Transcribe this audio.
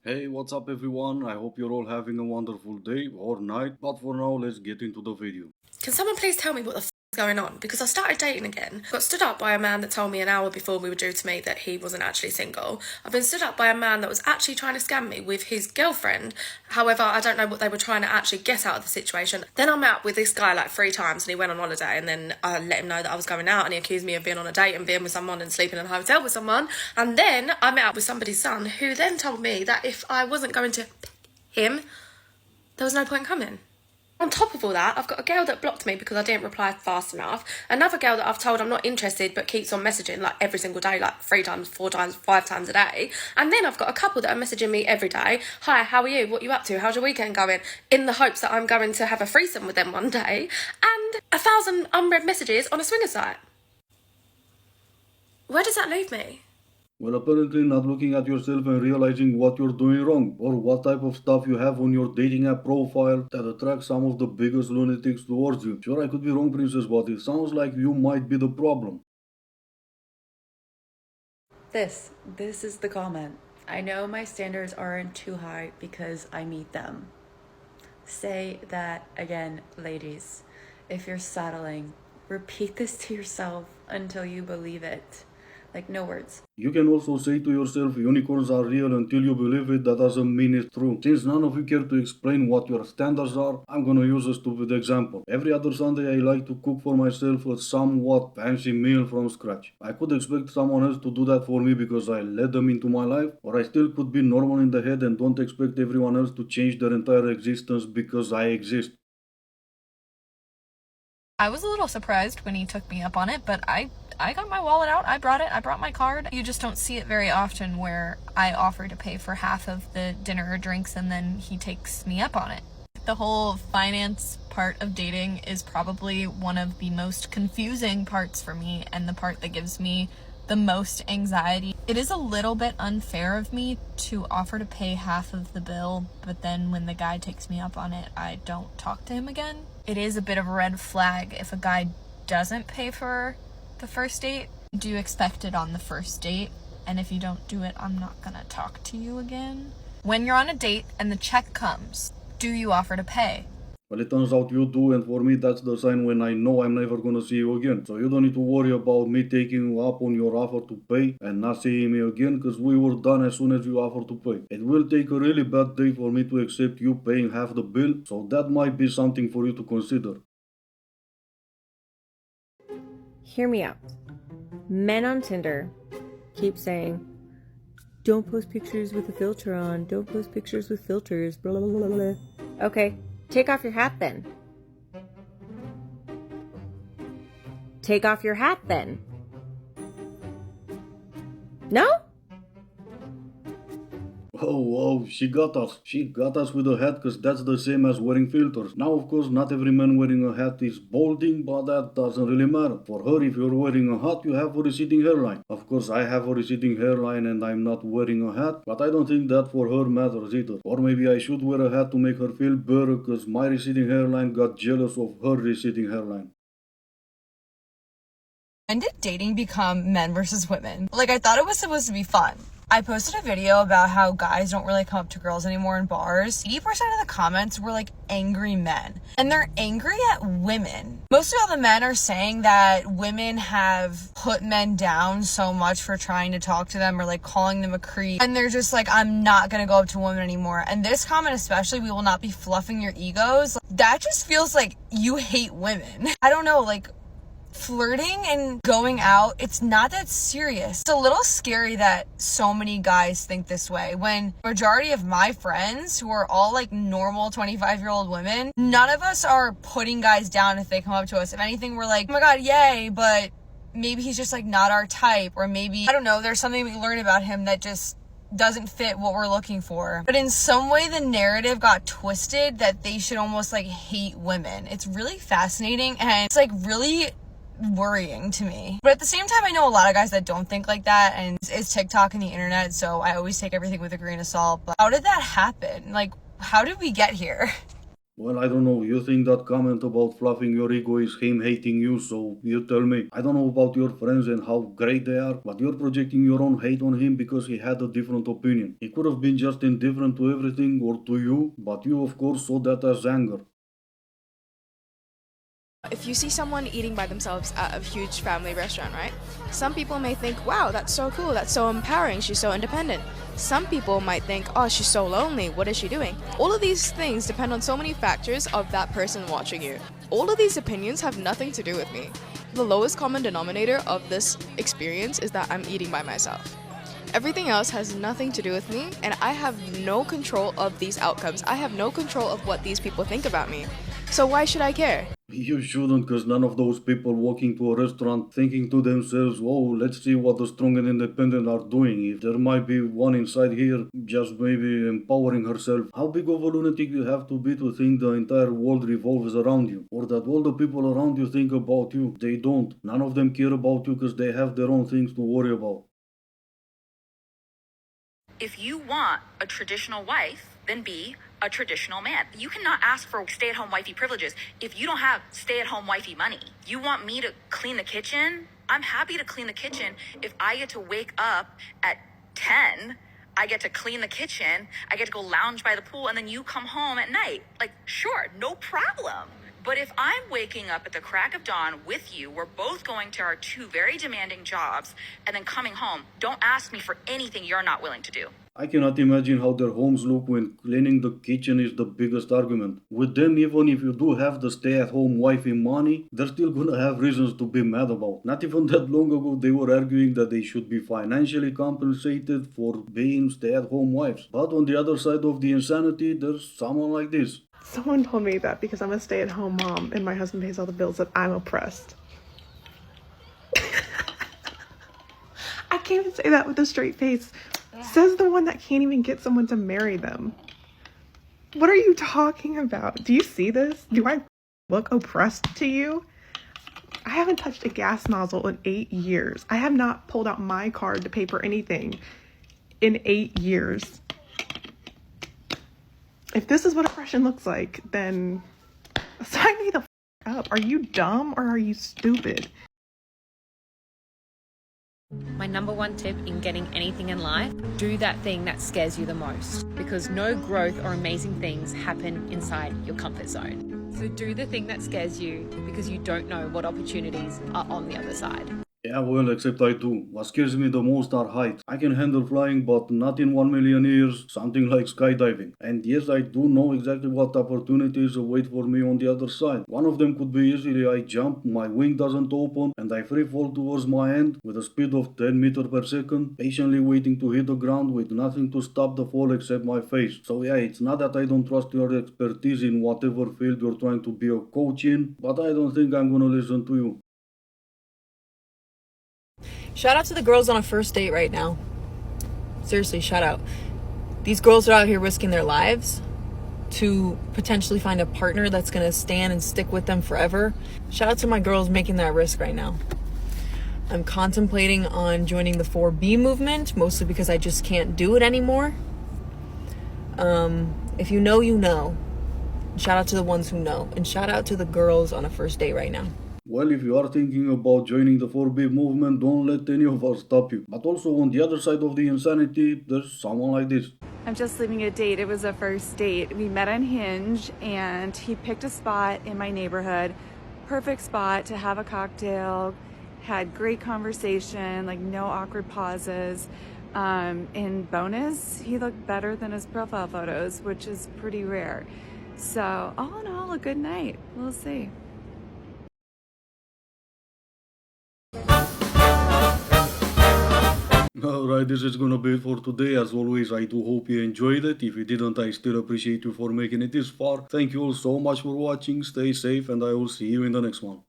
Hey, what's up everyone? I hope you're all having a wonderful day or night, but for now, let's get into the video. Can someone please tell me what the f is going on? Because I started dating again. Got stood up by a man that told me an hour before we were due to meet that he wasn't actually single. I've been stood up by a man that was actually trying to scam me with his girlfriend. However, I don't know what they were trying to actually get out of the situation. Then I met up with this guy like 3 times and he went on holiday, and then I let him know that I was going out and he accused me of being on a date and being with someone and sleeping in a hotel with someone. And then I met up with somebody's son who then told me that if I wasn't going to him, there was no point coming. On top of all that, I've got a girl that blocked me because I didn't reply fast enough. Another girl that I've told I'm not interested but keeps on messaging like every single day, like 3 times, 4 times, 5 times a day. And then I've got a couple that are messaging me every day. Hi, how are you? What are you up to? How's your weekend going? In the hopes that I'm going to have a threesome with them one day. And 1,000 unread messages on a swinger site. Where does that leave me? Well, apparently not looking at yourself and realizing what you're doing wrong, or what type of stuff you have on your dating app profile that attracts some of the biggest lunatics towards you. Sure, I could be wrong, princess, but it sounds like you might be the problem. This is the comment. I know my standards aren't too high because I meet them. Say that again, ladies. If you're settling, repeat this to yourself until you believe it. Like, no words. You can also say to yourself unicorns are real until you believe it. That doesn't mean it's true. Since none of you care to explain what your standards are, I'm gonna use a stupid example. Every other Sunday I like to cook for myself a somewhat fancy meal from scratch. I could expect someone else to do that for me because I let them into my life, or I still could be normal in the head and don't expect everyone else to change their entire existence because I exist. I was a little surprised when he took me up on it, but I got my wallet out. I brought my card. You just don't see it very often where I offer to pay for half of the dinner or drinks and then he takes me up on it. The whole finance part of dating is probably one of the most confusing parts for me and the part that gives me the most anxiety. It is a little bit unfair of me to offer to pay half of the bill, but then when the guy takes me up on it, I don't talk to him again. It is a bit of a red flag if a guy doesn't pay for the first date. Do expect it on the first date, and if you don't do it, I'm not gonna talk to you again. When you're on a date and the check comes, do you offer to pay? Well, it turns out you do, and for me, that's the sign when I know I'm never gonna see you again. So you don't need to worry about me taking you up on your offer to pay and not seeing me again, because we were done as soon as you offered to pay. It will take a really bad day for me to accept you paying half the bill, so that might be something for you to consider. Hear me out. Men on Tinder keep saying, don't post pictures with a filter on, don't post pictures with filters, blah, blah, blah, blah. Okay, take off your hat then. Take off your hat then. No? Oh, she got us. She got us with a hat because that's the same as wearing filters. Now, of course, not every man wearing a hat is balding, but that doesn't really matter. For her, if you're wearing a hat, you have a receding hairline. Of course, I have a receding hairline and I'm not wearing a hat, but I don't think that for her matters either. Or maybe I should wear a hat to make her feel better because my receding hairline got jealous of her receding hairline. When did dating become men versus women? Like, I thought it was supposed to be fun. I posted a video about how guys don't really come up to girls anymore in bars. 80% of the comments were like angry men. And they're angry at women. Most of all the men are saying that women have put men down so much for trying to talk to them or like calling them a creep. And they're just like, I'm not gonna go up to women anymore. And this comment especially, we will not be fluffing your egos. That just feels like you hate women. I don't know, like, flirting and going out, it's not that serious. It's a little scary that so many guys think this way when majority of my friends who are all like normal 25-year-old women, none of us are putting guys down if they come up to us. If anything, we're like, oh my god, yay, but maybe he's just like not our type, or maybe, I don't know, there's something we learn about him that just doesn't fit what we're looking for. But in some way the narrative got twisted that they should almost like hate women. It's really fascinating and it's like really worrying to me. But at the same time, I know a lot of guys that don't think like that, and it's TikTok and the internet, so I always take everything with a grain of salt. But how did that happen? Like, how did we get here? Well, I don't know. You think that comment about fluffing your ego is him hating you, so you tell me. I don't know about your friends and how great they are, but you're projecting your own hate on him because he had a different opinion. He could have been just indifferent to everything or to you, but you, of course, saw that as anger. If you see someone eating by themselves at a huge family restaurant, right? Some people may think, wow, that's so cool, that's so empowering, she's so independent. Some people might think, oh, she's so lonely, what is she doing? All of these things depend on so many factors of that person watching you. All of these opinions have nothing to do with me. The lowest common denominator of this experience is that I'm eating by myself. Everything else has nothing to do with me, and I have no control of these outcomes. I have no control of what these people think about me. So why should I care? You shouldn't, because none of those people walking to a restaurant thinking to themselves, oh, let's see what the strong and independent are doing. If there might be one inside here just maybe empowering herself. How big of a lunatic you have to be to think the entire world revolves around you? Or that all the people around you think about you? They don't. None of them care about you because they have their own things to worry about. If you want a traditional wife, then be a traditional man. You cannot ask for stay-at-home wifey privileges if you don't have stay-at-home wifey money. You want me to clean the kitchen? I'm happy to clean the kitchen if I get to wake up at 10, I get to clean the kitchen, I get to go lounge by the pool, and then you come home at night. Like, sure, no problem. But if I'm waking up at the crack of dawn with you, we're both going to our two very demanding jobs, and then coming home, don't ask me for anything you're not willing to do. I cannot imagine how their homes look when cleaning the kitchen is the biggest argument. With them, even if you do have the stay-at-home wifey money, they're still gonna have reasons to be mad about. Not even that long ago, they were arguing that they should be financially compensated for being stay-at-home wives. But on the other side of the insanity, there's someone like this. Someone told me that because I'm a stay-at-home mom and my husband pays all the bills that I'm oppressed. I can't even say that with a straight face. Yeah. Says the one that can't even get someone to marry them. What are you talking about? Do you see this? Do I look oppressed to you? I haven't touched a gas nozzle in 8 years. I have not pulled out my card to pay for anything in 8 years. If this is what oppression looks like, then sign me the up. Are you dumb or are you stupid? My number one tip in getting anything in life, do that thing that scares you the most, because no growth or amazing things happen inside your comfort zone. So do the thing that scares you, because you don't know what opportunities are on the other side. Yeah, well, except I do. What scares me the most are heights. I can handle flying, but not in 1,000,000 years, something like skydiving. And yes, I do know exactly what opportunities await for me on the other side. One of them could be easily I jump, my wing doesn't open, and I free fall towards my end with a speed of 10 meters per second, patiently waiting to hit the ground with nothing to stop the fall except my face. So yeah, it's not that I don't trust your expertise in whatever field you're trying to be a coach in, but I don't think I'm gonna listen to you. Shout out to the girls on a first date right now. Seriously, shout out. These girls are out here risking their lives to potentially find a partner that's going to stand and stick with them forever. Shout out to my girls making that risk right now. I'm contemplating on joining the 4B movement, mostly because I just can't do it anymore. If you know, you know. Shout out to the ones who know. And shout out to the girls on a first date right now. Well, if you are thinking about joining the 4B movement, don't let any of us stop you. But also on the other side of the insanity, there's someone like this. I'm just leaving a date. It was a first date. We met on Hinge and he picked a spot in my neighborhood. Perfect spot to have a cocktail. Had great conversation, like no awkward pauses. In bonus, he looked better than his profile photos, which is pretty rare. So all in all, a good night. We'll see. Alright, this is gonna be it for today. As always, I do hope you enjoyed it. If you didn't, I still appreciate you for making it this far. Thank you all so much for watching. Stay safe and I will see you in the next one.